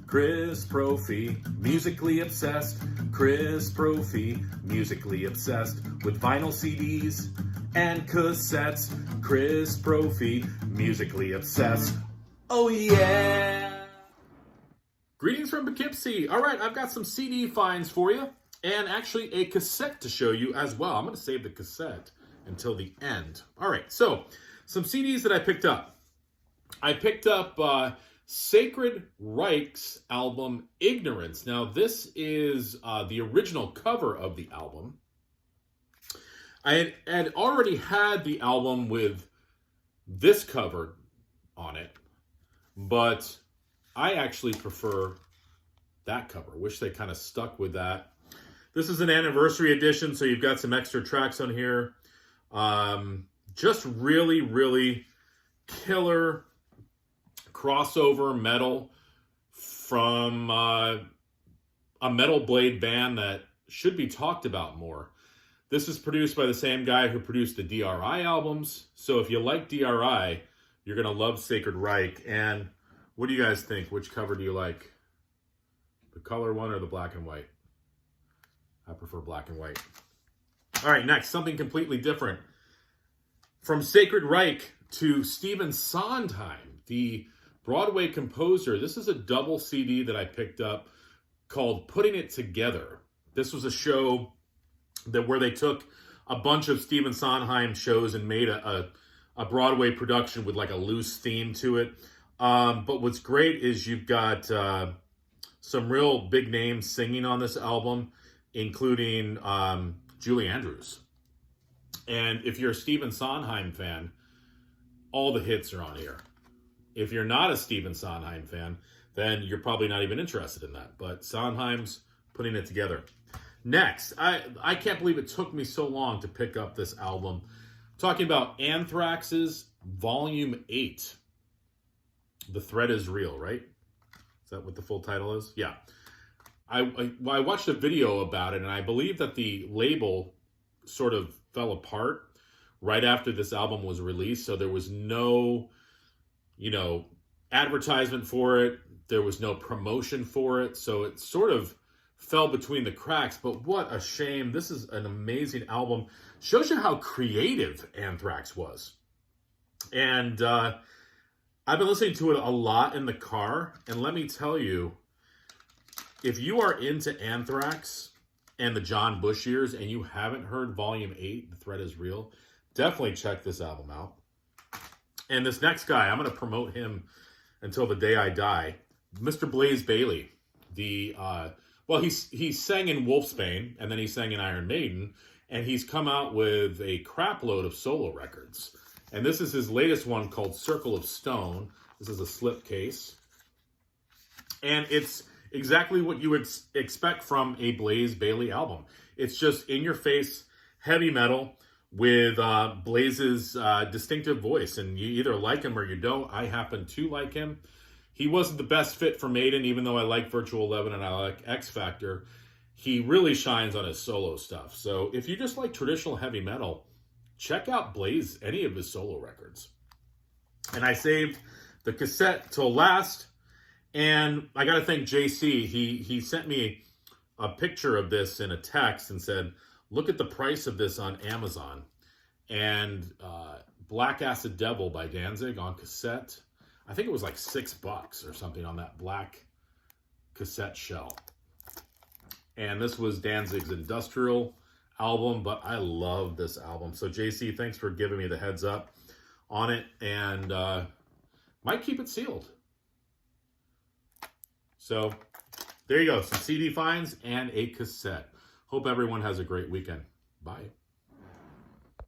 Chris Profi, musically obsessed. Chris Profi, musically obsessed with vinyl CDs and cassettes. Chris Profi, musically obsessed. Oh yeah! Greetings from Poughkeepsie. All right, I've got some CD finds for you and actually a cassette to show you as well. I'm going to save the cassette until the end. All right, so some CDs that I picked up. I picked up Sacred Reich's album Ignorance. Now, this is the original cover of the album. I had already had the album with this cover on it, but I actually prefer that cover. Wish they kind of stuck with that. This is an anniversary edition, so you've got some extra tracks on here. Just really, really killer crossover metal from a metal blade band that should be talked about more. This is produced by the same guy who produced the DRI albums. So if you like DRI, you're going to love Sacred Reich. And what do you guys think? Which cover do you like? The color one or the black and white? I prefer black and white. All right, next, something completely different. From Sacred Reich to Stephen Sondheim, the Broadway composer. This is a double CD that I picked up called Putting It Together. This was a show where they took a bunch of Stephen Sondheim shows and made a Broadway production with like a loose theme to it. But what's great is you've got some real big names singing on this album, including Julie Andrews. And if you're a Stephen Sondheim fan, all the hits are on here. If you're not a Stephen Sondheim fan, then you're probably not even interested in that. But Sondheim's putting it together. Next, I can't believe it took me so long to pick up this album. I'm talking about Anthrax's Volume 8. The Threat is Real, right? Is that what the full title is? Yeah. I watched a video about it, and I believe that the label sort of fell apart right after this album was released. So there was no advertisement for it. There was no promotion for it. So it sort of fell between the cracks. But what a shame. This is an amazing album. Shows you how creative Anthrax was. And I've been listening to it a lot in the car. And let me tell you, if you are into Anthrax and the John Bush years and you haven't heard Volume 8, The Threat is Real, definitely check this album out. And this next guy, I'm going to promote him until the day I die. Mr. Blaze Bayley. He sang in Wolfsbane, and then he sang in Iron Maiden, and he's come out with a crap load of solo records. And this is his latest one called Circle of Stone. This is a slipcase. And it's exactly what you would expect from a Blaze Bayley album. It's just in-your-face heavy metal with Blaze's distinctive voice. And you either like him or you don't. I happen to like him. He wasn't the best fit for Maiden, even though I like Virtual 11 and I like X Factor. He really shines on his solo stuff. So if you just like traditional heavy metal, check out Blaze, any of his solo records. And I saved the cassette till last. And I got to thank JC. He sent me a picture of this in a text and said, look at the price of this on Amazon. And Black Acid Devil by Danzig on cassette. I think it was like $6 or something on that black cassette shell. And this was Danzig's industrial album, but I love this album. So JC, thanks for giving me the heads up on it. And might keep it sealed. So there you go. Some CD finds and a cassette. Hope everyone has a great weekend. Bye.